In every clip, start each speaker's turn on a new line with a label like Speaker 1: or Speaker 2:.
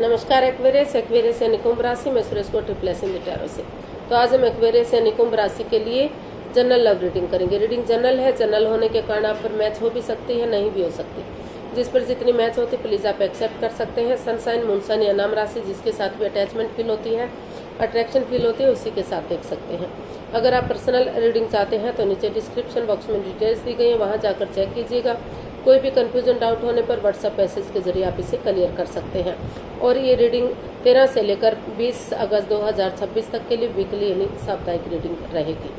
Speaker 1: नमस्कार एक्वेरियस यानी कुंभ राशि में सुरेश को ट्रिप्लेसिंग टैरो से। तो आज हम एक्वेरियस यानी कुंभ राशि के लिए जनरल लव रीडिंग करेंगे। रीडिंग जनरल है, जनरल होने के कारण आप पर मैच हो भी सकती है, नहीं भी हो सकती। जिस पर जितनी मैच होती प्लीज आप एक्सेप्ट कर सकते हैं। सनसाइन, मूनसाइन या नाम राशि जिसके साथ भी अटैचमेंट फील होती है, अट्रैक्शन फील होती है, उसी के साथ देख सकते हैं। अगर आप पर्सनल रीडिंग चाहते हैं तो नीचे डिस्क्रिप्शन बॉक्स में डिटेल्स दी गई है, वहां जाकर चेक कीजिएगा। कोई भी कंफ्यूजन डाउट होने पर व्हाट्सएप मैसेज के जरिए आप इसे क्लियर कर सकते हैं। और ये रीडिंग 13 से लेकर 20 अगस्त 2026 तक के लिए वीकली यानी साप्ताहिक रीडिंग रहेगी।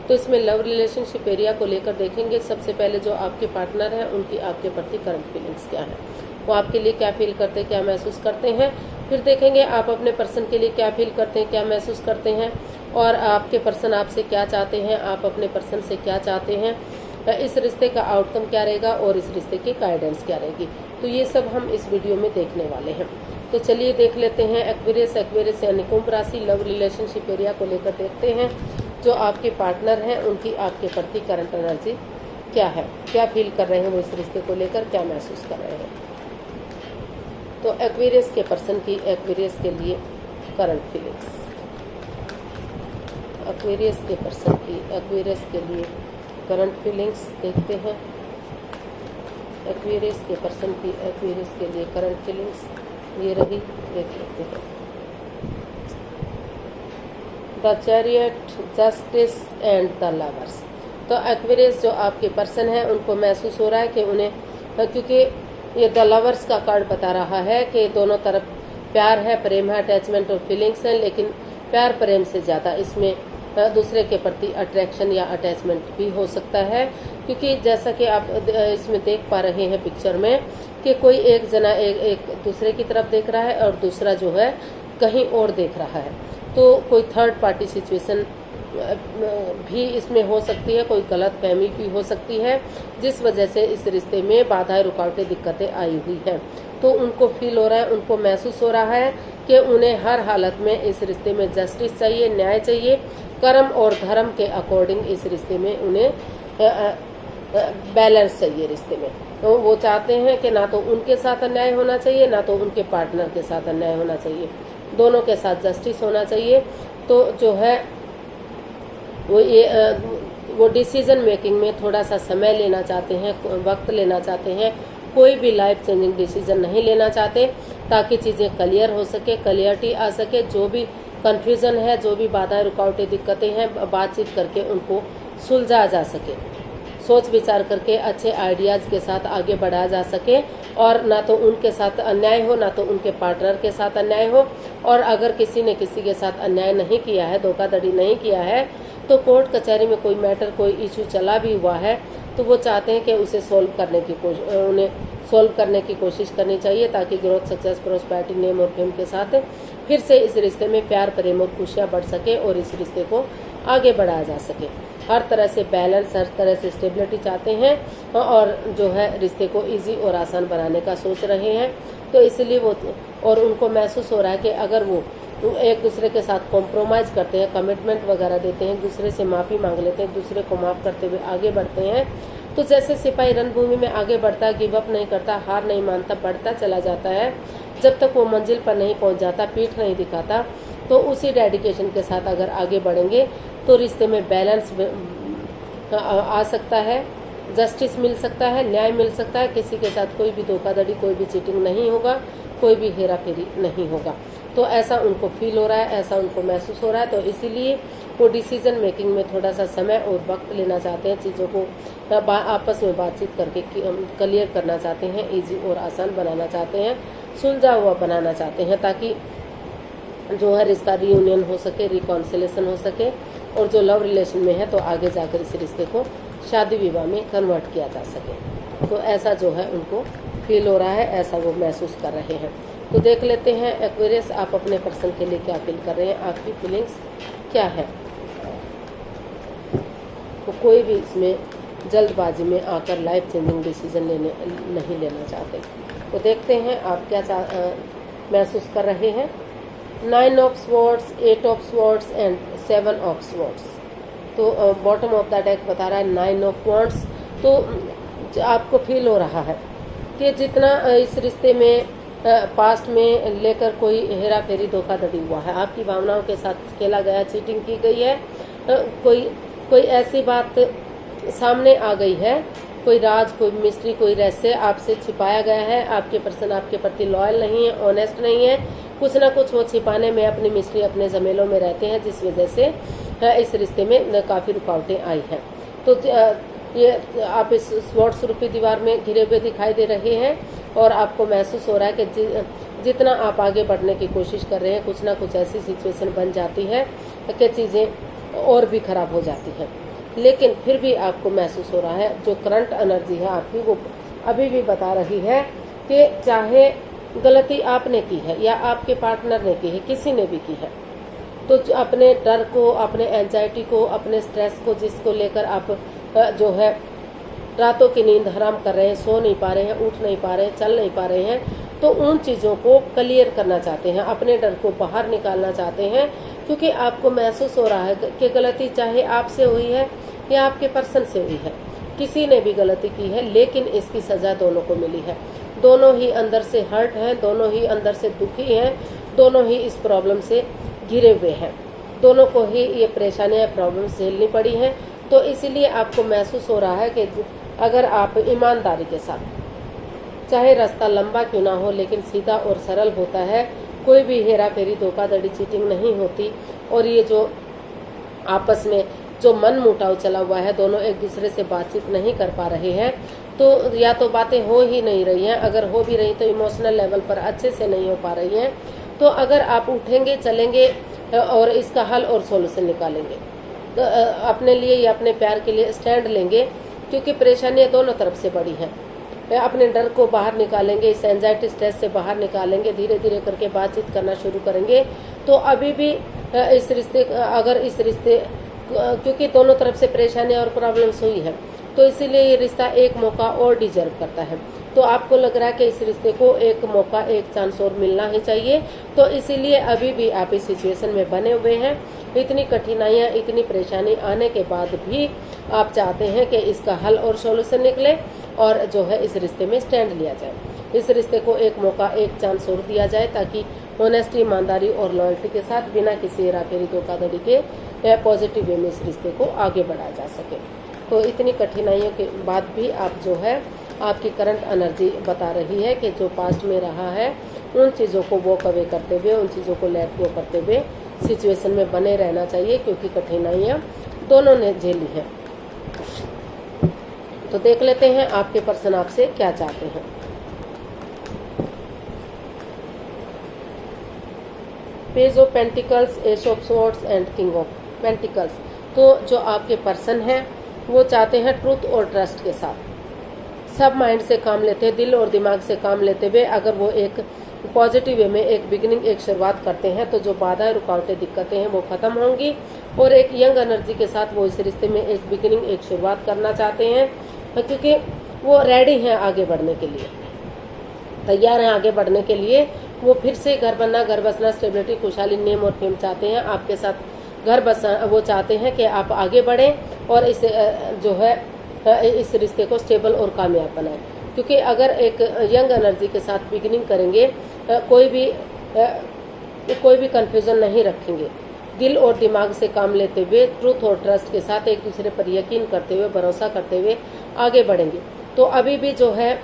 Speaker 1: तो इसमें लव रिलेशनशिप एरिया को लेकर देखेंगे। सबसे पहले जो आपके पार्टनर हैं उनकी आपके प्रति करंट फीलिंग्स क्या है, वो आपके लिए क्या फील करते हैं, क्या महसूस करते हैं। फिर देखेंगे आप अपने पर्सन के लिए क्या फील करते हैं, क्या महसूस करते हैं, और आपके पर्सन आपसे क्या चाहते हैं, आप अपने पर्सन से क्या चाहते हैं, इस रिश्ते का आउटकम क्या रहेगा और इस रिश्ते की गाइडेंस क्या रहेगी। तो ये सब हम इस वीडियो में देखने वाले हैं। तो चलिए देख लेते हैं एक्वेरियस यानी कुंभ राशि लव रिलेशनशिप एरिया को लेकर देखते हैं। जो आपके पार्टनर हैं उनकी आपके प्रति करंट एनर्जी क्या है, क्या फील कर रहे हैं वो इस रिश्ते को लेकर, क्या महसूस कर रहे हैं। तो एक्वेरियस के पर्सन की एक्वेरियस के लिए करंट फीलिंग्स, एक्वेरियस के पर्सन की एक्वेरियस के लिए करंट फीलिंग्स देखते हैं। एक्वेरियस के पर्सन की एक्वेरियस के लिए करंट फीलिंग्स ये रही, देख लेते हैं। The chariot, justice and the lovers. तो एक्वेरियस जो आपके पर्सन है उनको महसूस हो रहा है कि उन्हें, क्योंकि ये द लवर्स का कार्ड बता रहा है कि दोनों तरफ प्यार है, प्रेम है, अटैचमेंट और फीलिंग्स हैं, लेकिन प्यार प्रेम से ज़्यादा इसमें दूसरे के प्रति अट्रैक्शन या अटैचमेंट भी हो सकता है। क्योंकि जैसा कि आप इसमें देख पा रहे हैं पिक्चर में कि कोई एक जना एक दूसरे की तरफ देख रहा है और दूसरा जो है कहीं और देख रहा है। तो कोई थर्ड पार्टी सिचुएशन भी इसमें हो सकती है, कोई गलत फहमी भी हो सकती है, जिस वजह से इस रिश्ते में बाधाएं, रुकावटें, दिक्कतें आई हुई हैं। तो उनको फील हो रहा है, उनको महसूस हो रहा है कि उन्हें हर हालत में इस रिश्ते में जस्टिस चाहिए, न्याय चाहिए, कर्म और धर्म के अकॉर्डिंग इस रिश्ते में उन्हें बैलेंस चाहिए रिश्ते में। तो वो चाहते हैं कि ना तो उनके साथ अन्याय होना चाहिए, ना तो उनके पार्टनर के साथ अन्याय होना चाहिए, दोनों के साथ जस्टिस होना चाहिए। तो जो है वो डिसीजन मेकिंग में थोड़ा सा समय लेना चाहते हैं, वक्त लेना चाहते हैं, कोई भी लाइफ चेंजिंग डिसीजन नहीं लेना चाहते, ताकि चीज़ें क्लियर हो सके, क्लियरिटी आ सके। जो भी कन्फ्यूज़न है, जो भी बाधाएं, रुकावटें, दिक्कतें हैं, बातचीत करके उनको सुलझा जा सके, सोच विचार करके अच्छे आइडियाज़ के साथ आगे बढ़ाया जा सके, और ना तो उनके साथ अन्याय हो, ना तो उनके पार्टनर के साथ अन्याय हो। और अगर किसी ने किसी के साथ अन्याय नहीं किया है, धोखाधड़ी नहीं किया है, तो कोर्ट कचहरी में कोई मैटर, कोई इशू चला भी हुआ है, तो वो चाहते हैं कि उसे उन्हें सोल्व करने की कोशिश करनी चाहिए, ताकि ग्रोथ, सक्सेस, प्रोस्पेरिटी, नेम और फेम के साथ फिर से इस रिश्ते में प्यार, प्रेम और खुशियाँ बढ़ सके और इस रिश्ते को आगे बढ़ाया जा सके। हर तरह से बैलेंस, हर तरह से स्टेबिलिटी चाहते हैं, और जो है रिश्ते को इजी और आसान बनाने का सोच रहे हैं। तो इसलिए वो, और उनको महसूस हो रहा है कि अगर वो एक दूसरे के साथ कॉम्प्रोमाइज़ करते हैं, कमिटमेंट वगैरह देते हैं, दूसरे से माफ़ी मांग लेते हैं, दूसरे को माफ़ करते हुए आगे बढ़ते हैं, तो जैसे सिपाही रणभूमि में आगे बढ़ता है, गिव अप नहीं करता, हार नहीं मानता, बढ़ता चला जाता है, जब तक वो मंजिल पर नहीं पहुंच जाता, पीठ नहीं दिखाता। तो उसी डेडिकेशन के साथ अगर आगे बढ़ेंगे तो रिश्ते में बैलेंस आ सकता है, जस्टिस मिल सकता है, न्याय मिल सकता है, किसी के साथ कोई भी धोखाधड़ी, कोई भी चीटिंग नहीं होगा, कोई भी हेरा फेरी नहीं होगा। तो ऐसा उनको फील हो रहा है, ऐसा उनको महसूस हो रहा है। तो इसीलिए वो डिसीजन मेकिंग में थोड़ा सा समय और वक्त लेना चाहते हैं, चीज़ों को आपस में बातचीत करके क्लियर करना चाहते हैं, इजी और आसान बनाना चाहते हैं, सुलझा हुआ बनाना चाहते हैं, ताकि जो है रिश्ता रियूनियन हो सके, रिकॉन्सिलेशन हो सके, और जो लव रिलेशन में है तो आगे जाकर इस रिश्ते को शादी विवाह में कन्वर्ट किया जा सके। तो ऐसा जो है उनको फील हो रहा है, ऐसा वो महसूस कर रहे हैं। तो देख लेते हैं एक्वेरियस आप अपने पर्सन के लिए क्या फील कर रहे हैं, आपकी फीलिंग्स क्या है। तो कोई भी इसमें जल्दबाजी में आकर लाइफ चेंजिंग डिसीजन नहीं लेना चाहते। तो देखते हैं आप क्या महसूस कर रहे हैं। 9 of swords, 8 of swords and 7 of swords. तो बॉटम ऑफ द डेक बता रहा है 9 ऑफ वॉन्ड्स। तो आपको फील हो रहा है कि जितना इस रिश्ते में पास्ट में लेकर कोई हेरा फेरी धोखाधड़ी हुआ है, आपकी भावनाओं के साथ खेला गया, चीटिंग की गई है, कोई ऐसी बात सामने आ गई है, कोई राज, कोई मिस्ट्री, कोई रहस्य आपसे छिपाया गया है, आपके पर्सन आपके प्रति लॉयल नहीं है, ऑनेस्ट नहीं है, कुछ ना कुछ वो छिपाने में अपनी मिस्ट्री, अपने जमेलों में रहते हैं, जिस वजह से इस रिश्ते में काफ़ी रुकावटें आई हैं। तो ये आप इस स्वॉर्ड्स रूपी दीवार में घिरे हुए दिखाई दे रहे हैं और आपको महसूस हो रहा है कि जितना आप आगे बढ़ने की कोशिश कर रहे हैं, कुछ ना कुछ ऐसी सिचुएशन बन जाती है कि चीज़ें और भी खराब हो जाती हैं। लेकिन फिर भी आपको महसूस हो रहा है, जो करंट एनर्जी है आपकी, वो अभी भी बता रही है कि चाहे गलती आपने की है या आपके पार्टनर ने की है, किसी ने भी की है, तो अपने डर को, अपने एंजाइटी को, अपने स्ट्रेस को, जिसको लेकर आप जो है रातों की नींद हराम कर रहे हैं, सो नहीं पा रहे हैं, उठ नहीं पा रहे हैं, चल नहीं पा रहे हैं, तो उन चीज़ों को क्लियर करना चाहते हैं, अपने डर को बाहर निकालना चाहते हैं, क्योंकि आपको महसूस हो रहा है कि गलती चाहे आपसे हुई है या आपके पर्सन से हुई है, किसी ने भी गलती की है, लेकिन इसकी सज़ा दोनों को मिली है। दोनों ही अंदर से हर्ट हैं, दोनों ही अंदर से दुखी हैं, दोनों ही इस प्रॉब्लम से घिरे हुए हैं, दोनों को ही ये परेशानियाँ, प्रॉब्लम्स झेलनी पड़ी हैं। तो इसीलिए आपको महसूस हो रहा है कि अगर आप ईमानदारी के साथ, चाहे रास्ता लंबा क्यों ना हो लेकिन सीधा और सरल होता है, कोई भी हेरा फेरी, धोखाधड़ी, चीटिंग नहीं होती, और ये जो आपस में जो मन मुटाव चला हुआ है, दोनों एक दूसरे से बातचीत नहीं कर पा रहे हैं, तो या तो बातें हो ही नहीं रही हैं, अगर हो भी रही तो इमोशनल लेवल पर अच्छे से नहीं हो पा रही हैं। तो अगर आप उठेंगे, चलेंगे और इसका हल और सॉल्यूशन निकालेंगे, तो अपने लिए या अपने प्यार के लिए स्टैंड लेंगे, क्योंकि परेशानियां दोनों तरफ से बड़ी हैं, अपने डर को बाहर निकालेंगे, इस एंजाइटी, स्ट्रेस से बाहर निकालेंगे, धीरे धीरे करके बातचीत करना शुरू करेंगे, तो अभी भी इस रिश्ते, अगर इस रिश्ते, क्योंकि दोनों तरफ से परेशानियां और प्रॉब्लम्स हुई है, तो इसीलिए ये रिश्ता एक मौका और डिजर्व करता है। तो आपको लग रहा है कि इस रिश्ते को एक मौका, एक चांस और मिलना ही चाहिए, तो इसीलिए अभी भी आप इस सिचुएशन में बने हुए हैं। इतनी कठिनाइयाँ, इतनी परेशानी आने के बाद भी आप चाहते हैं कि इसका हल और सॉल्यूशन निकले और जो है इस रिश्ते में स्टैंड लिया जाए, इस रिश्ते को एक मौका, एक चांस और दिया जाए, ताकि ऑनेस्टी, ईमानदारी और लॉयल्टी के साथ, बिना किसी हेराफेरी, धोखाधड़ी के पॉजिटिव वे में इस रिश्ते को आगे बढ़ाया जा सके। तो इतनी कठिनाइयों के बाद भी आप जो है, आपकी करंट एनर्जी बता रही है कि जो पास्ट में रहा है, उन चीज़ों को वॉक अवे करते हुए, उन चीज़ों को लेट गो करते हुए सिचुएशन में बने रहना चाहिए, क्योंकि कठिनाइयाँ दोनों ने झेली हैं। तो देख लेते हैं आपके पर्सन आपसे क्या चाहते हैं। Page of pentacles, S of swords and king of pentacles. तो जो आपके पर्सन हैं वो चाहते हैं ट्रूथ और ट्रस्ट के साथ, सब माइंड से काम लेते हैं, दिल और दिमाग से काम लेते हुए अगर वो एक पॉजिटिव वे में एक बिगिनिंग, एक शुरुआत करते हैं, तो जो बाधाएं, रुकावटें, दिक्कतें हैं वो खत्म होंगी, और एक यंग एनर्जी के साथ वो इस रिश्ते में एक बिगिनिंग, एक शुरुआत करना चाहते हैं, क्योंकि वो रेडी हैं आगे बढ़ने के लिए, तैयार हैं आगे बढ़ने के लिए। वो फिर से घर बनना, घर बसना, स्टेबिलिटी, खुशहाली, नेम और फेम चाहते हैं, आपके साथ घर बसा, वो चाहते हैं कि आप आगे बढ़ें और इस जो है इस रिश्ते को स्टेबल और कामयाब बनाएं। क्योंकि अगर एक यंग एनर्जी के साथ बिगिनिंग करेंगे, कोई भी कंफ्यूजन नहीं रखेंगे, दिल और दिमाग से काम लेते हुए, ट्रूथ और ट्रस्ट के साथ एक दूसरे पर यकीन करते हुए, भरोसा करते हुए आगे बढ़ेंगे, तो अभी भी जो है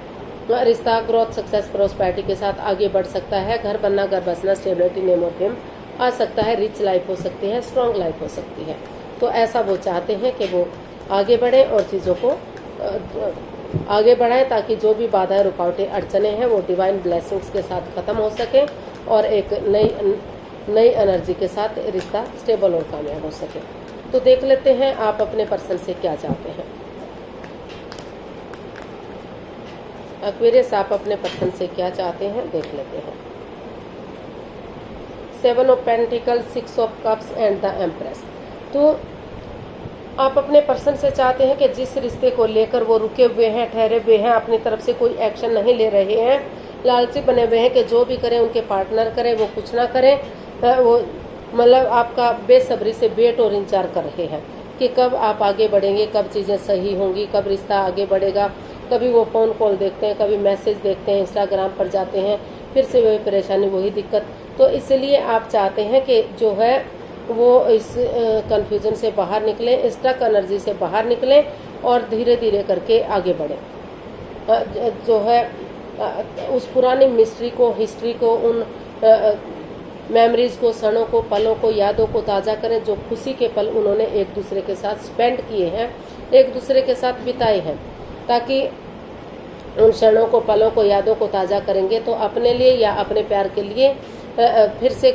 Speaker 1: रिश्ता ग्रोथ, सक्सेस, प्रोस्पेरिटी के साथ आगे बढ़ सकता है। घर बनना, घर बसना, स्टेबिलिटी, नेम और फेम आ सकता है, रिच लाइफ हो सकती है, स्ट्रॉन्ग लाइफ हो सकती है। तो ऐसा वो चाहते हैं कि वो आगे बढ़ें और चीज़ों को आगे बढ़ाएं, ताकि जो भी बाधाएं, रुकावटें, अड़चने हैं वो डिवाइन ब्लेसिंग्स के साथ ख़त्म हो सके और एक नई एनर्जी के साथ रिश्ता स्टेबल और कामयाब हो सके। तो देख लेते हैं आप अपने पर्सन से क्या चाहते हैं। एक्वेरियस, आप अपने पर्सन से क्या चाहते हैं, देख लेते हैं। 7 of pentacles, 6 of cups and the empress. तो आप अपने पर्सन से चाहते हैं कि जिस रिश्ते को लेकर वो रुके हुए हैं, ठहरे हुए हैं, अपनी तरफ से कोई एक्शन नहीं ले रहे हैं, लालची बने हुए हैं कि जो भी करें उनके पार्टनर करें, वो कुछ ना करें, वो मतलब आपका बेसब्री से वेट और इंतजार कर रहे हैं कि कब आप आगे बढ़ेंगे, कब चीज़ें सही होंगी, कब रिश्ता आगे बढ़ेगा। कभी वो फ़ोन कॉल देखते हैं, कभी मैसेज देखते हैं, इंस्टाग्राम पर जाते हैं, फिर से वही परेशानी, वही दिक्कत। तो इसलिए आप चाहते हैं कि जो है वो इस कन्फ्यूज़न से बाहर निकलें, स्टक एनर्जी से बाहर निकलें और धीरे धीरे करके आगे बढ़ें। जो है उस पुरानी मिस्ट्री को, हिस्ट्री को, उन मेमोरीज को, क्षणों को, पलों को, यादों को ताज़ा करें जो खुशी के पल उन्होंने एक दूसरे के साथ स्पेंड किए हैं, एक दूसरे के साथ बिताए हैं। ताकि उन क्षणों को, पलों को, यादों को ताज़ा करेंगे तो अपने लिए या अपने प्यार के लिए फिर से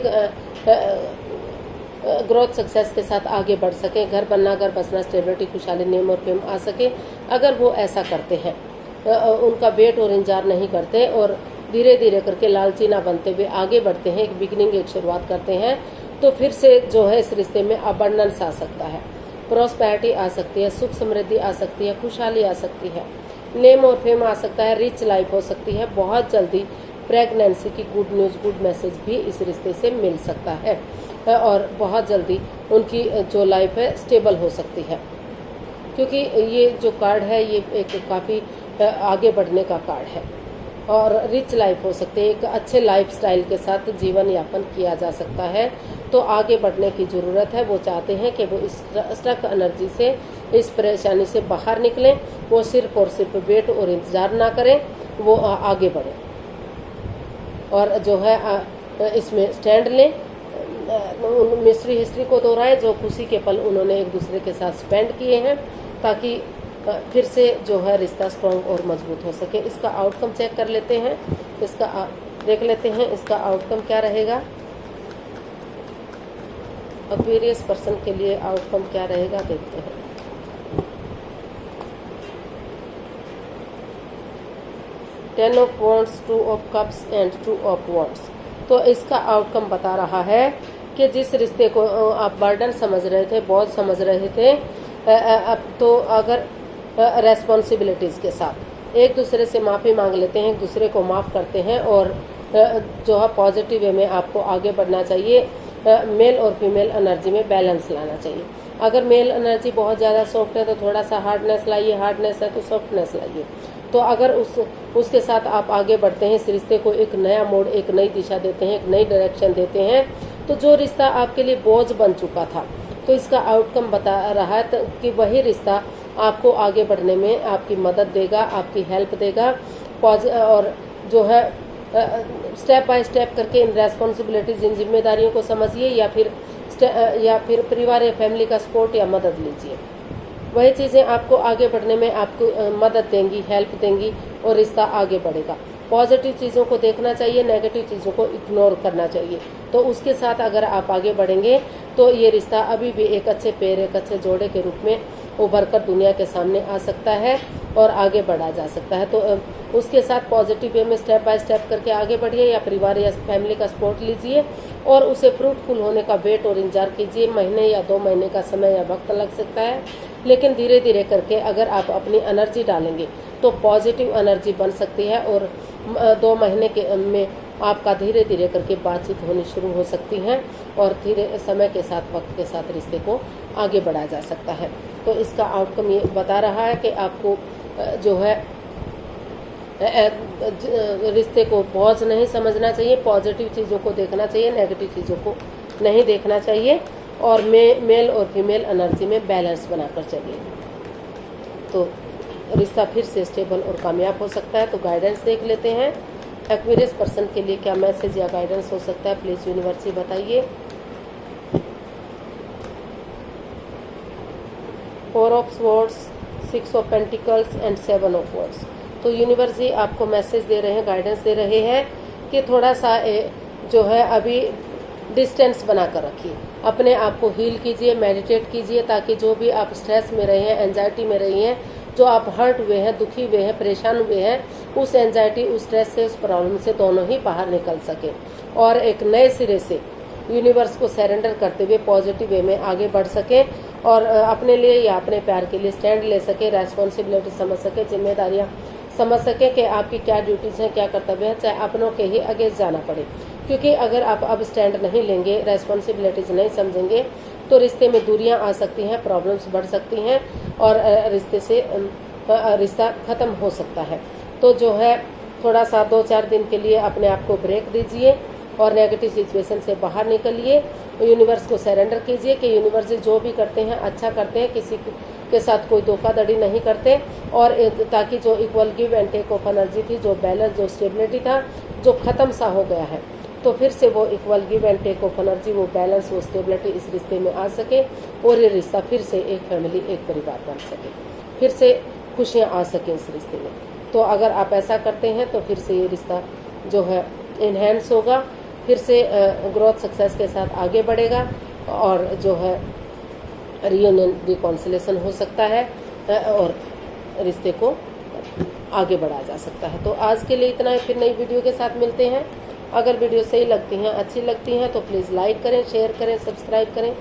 Speaker 1: ग्रोथ, सक्सेस के साथ आगे बढ़ सके, घर बनना, घर बसना, स्टेबिलिटी, खुशहाली, नेम और फेम आ सके। अगर वो ऐसा करते हैं, उनका वेट और इंतजार नहीं करते और धीरे धीरे करके लालची ना बनते हुए आगे बढ़ते हैं, एक बिगिनिंग, एक शुरुआत करते हैं, तो फिर से जो है इस रिश्ते में अबंडेंस आ सकता है, प्रॉस्पेरिटी आ सकती है, सुख समृद्धि आ सकती है, खुशहाली आ सकती है, नेम और फेम आ सकता है, रिच लाइफ हो सकती है। बहुत जल्दी प्रेगनेंसी की गुड न्यूज़, गुड मैसेज भी इस रिश्ते से मिल सकता है और बहुत जल्दी उनकी जो लाइफ है स्टेबल हो सकती है। क्योंकि ये जो कार्ड है ये एक काफ़ी आगे बढ़ने का कार्ड है और रिच लाइफ हो सकती है, एक अच्छे लाइफस्टाइल के साथ जीवन यापन किया जा सकता है। तो आगे बढ़ने की ज़रूरत है। वो चाहते हैं कि वो इस स्टक एनर्जी से, इस परेशानी से बाहर निकलें। वो सिर्फ और सिर्फ वेट और इंतज़ार ना करें, वो आगे बढ़ें और जो है इसमें स्टैंड लें, मिस्ट्री हिस्ट्री को दोहराएं जो खुशी के पल उन्होंने एक दूसरे के साथ स्पेंड किए हैं, ताकि फिर से जो है रिश्ता स्ट्रॉन्ग और मजबूत हो सके। इसका आउटकम चेक कर लेते हैं, इसका देख लेते हैं इसका आउटकम क्या रहेगा। एक्वेरियस पर्सन के लिए आउटकम क्या रहेगा देखते हैं। Ten of wands, 2 of cups and 2 of wands. तो इसका आउटकम बता रहा है कि जिस रिश्ते को आप बर्डन समझ रहे थे, बोझ समझ रहे थे, तो अगर रेस्पॉन्सिबिलिटीज़ के साथ एक दूसरे से माफ़ी मांग लेते हैं, एक दूसरे को माफ़ करते हैं और जो है पॉजिटिव वे में आपको आगे बढ़ना चाहिए। मेल और फीमेल एनर्जी में बैलेंस लाना चाहिए। अगर मेल एनर्जी बहुत ज़्यादा सॉफ्ट है तो थोड़ा सा हार्डनेस लाइए, हार्डनेस है तो सॉफ्टनेस लाइए। तो अगर उसके साथ आप आगे बढ़ते हैं, इस रिश्ते को एक नया मोड़, एक नई दिशा देते हैं, एक नई डायरेक्शन देते हैं, तो जो रिश्ता आपके लिए बोझ बन चुका था, तो इसका आउटकम बता रहा है कि वही रिश्ता आपको आगे बढ़ने में आपकी मदद देगा, आपकी हेल्प देगा। और जो है स्टेप बाय स्टेप करके इन रेस्पॉन्सिबिलिटीज, इन जिम्मेदारियों को समझिए या फिर परिवार या फैमिली का सपोर्ट या मदद लीजिए। वही चीज़ें आपको आगे बढ़ने में आपको मदद देंगी, हेल्प देंगी और रिश्ता आगे बढ़ेगा। पॉजिटिव चीज़ों को देखना चाहिए, नेगेटिव चीज़ों को इग्नोर करना चाहिए। तो उसके साथ अगर आप आगे बढ़ेंगे तो ये रिश्ता अभी भी एक अच्छे पेड़, एक अच्छे जोड़े के रूप में उभर कर दुनिया के सामने आ सकता है और आगे बढ़ा जा सकता है। तो उसके साथ पॉजिटिव वे में स्टेप बाय स्टेप करके आगे बढ़िए या परिवार या फैमिली का सपोर्ट लीजिए और उसे फ्रूटफुल होने का वेट और इंतजार कीजिए। महीने या 2 महीने का समय या वक्त लग सकता है, लेकिन धीरे धीरे करके अगर आप अपनी एनर्जी डालेंगे तो पॉजिटिव एनर्जी बन सकती है और 2 महीने के में आपका धीरे धीरे करके बातचीत होनी शुरू हो सकती है और धीरे समय के साथ, वक्त के साथ रिश्ते को आगे बढ़ाया जा सकता है। तो इसका आउटकम ये बता रहा है कि आपको जो है रिश्ते को बोझ नहीं समझना चाहिए, पॉजिटिव चीज़ों को देखना चाहिए, नेगेटिव चीज़ों को नहीं देखना चाहिए और मेल और फीमेल एनर्जी में बैलेंस बनाकर चलिए तो रिश्ता फिर से स्टेबल और कामयाब हो सकता है। तो गाइडेंस देख लेते हैं, एक्वेरियस पर्सन के लिए क्या मैसेज या गाइडेंस हो सकता है, प्लीज़ यूनिवर्स बताइए। 4 of swords, 6 of pentacles and 7 of wards. तो यूनिवर्स जी आपको मैसेज दे रहे हैं, गाइडेंस दे रहे हैं कि थोड़ा सा जो है अभी डिस्टेंस बनाकर रखिए, अपने आप को हील कीजिए, मेडिटेट कीजिए, ताकि जो भी आप स्ट्रेस में रहे हैं, एंजाइटी में रही हैं, जो आप हर्ट हुए हैं, दुखी हुए हैं, परेशान हुए हैं, उस एंजाइटी, उस स्ट्रेस से, उस प्रॉब्लम से दोनों ही बाहर निकल सके और एक नए सिरे से यूनिवर्स को सरेंडर करते हुए पॉजिटिव वे में आगे बढ़ सके और अपने लिए या अपने प्यार के लिए स्टैंड ले सके, रेस्पॉन्सिबिलिटी समझ सके, जिम्मेदारियाँ समझ सके कि आपकी क्या ड्यूटीज़ हैं, क्या कर्तव्य हैं, चाहे अपनों के ही अगेंस्ट जाना पड़े। क्योंकि अगर आप अब स्टैंड नहीं लेंगे, रेस्पॉन्सिबिलिटीज़ नहीं समझेंगे तो रिश्ते में दूरियां आ सकती हैं, प्रॉब्लम्स बढ़ सकती हैं और रिश्ता ख़त्म हो सकता है। तो जो है थोड़ा सा 2-4 दिन के लिए अपने आप को ब्रेक दीजिए और नेगेटिव सिचुएशन से बाहर निकलिए। यूनिवर्स को सरेंडर कीजिए कि यूनिवर्स जो भी करते हैं अच्छा करते हैं, किसी के साथ कोई धोखाधड़ी नहीं करते, और ताकि जो equal give and take of energy थी, जो बैलेंस, जो स्टेबिलिटी था, जो ख़त्म सा हो गया है, तो फिर से वो equal give and take of energy, वो बैलेंस, वो स्टेबिलिटी इस रिश्ते में आ सके और ये रिश्ता फिर से एक फैमिली, एक परिवार बन सके, फिर से खुशियाँ आ सकें इस रिश्ते में। तो अगर आप ऐसा करते हैं तो फिर से ये रिश्ता जो है इन्हेंस होगा, फिर से ग्रोथ सक्सेस के साथ आगे बढ़ेगा और जो है रियूनियन रिकॉन्सिलेशन हो सकता है और रिश्ते को आगे बढ़ाया जा सकता है। तो आज के लिए इतना है, फिर नई वीडियो के साथ मिलते हैं। अगर वीडियो सही लगती हैं, अच्छी लगती हैं तो प्लीज़ लाइक करें, शेयर करें, सब्सक्राइब करें,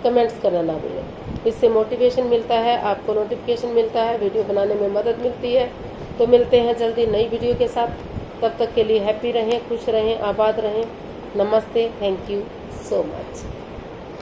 Speaker 1: कमेंट्स करना ना भूलें। इससे मोटिवेशन मिलता है, आपको नोटिफिकेशन मिलता है, वीडियो बनाने में मदद मिलती है। तो मिलते हैं जल्दी नई वीडियो के साथ। तब तक के लिए हैप्पी रहें, खुश रहें, आबाद रहें। नमस्ते, थैंक यू सो मच।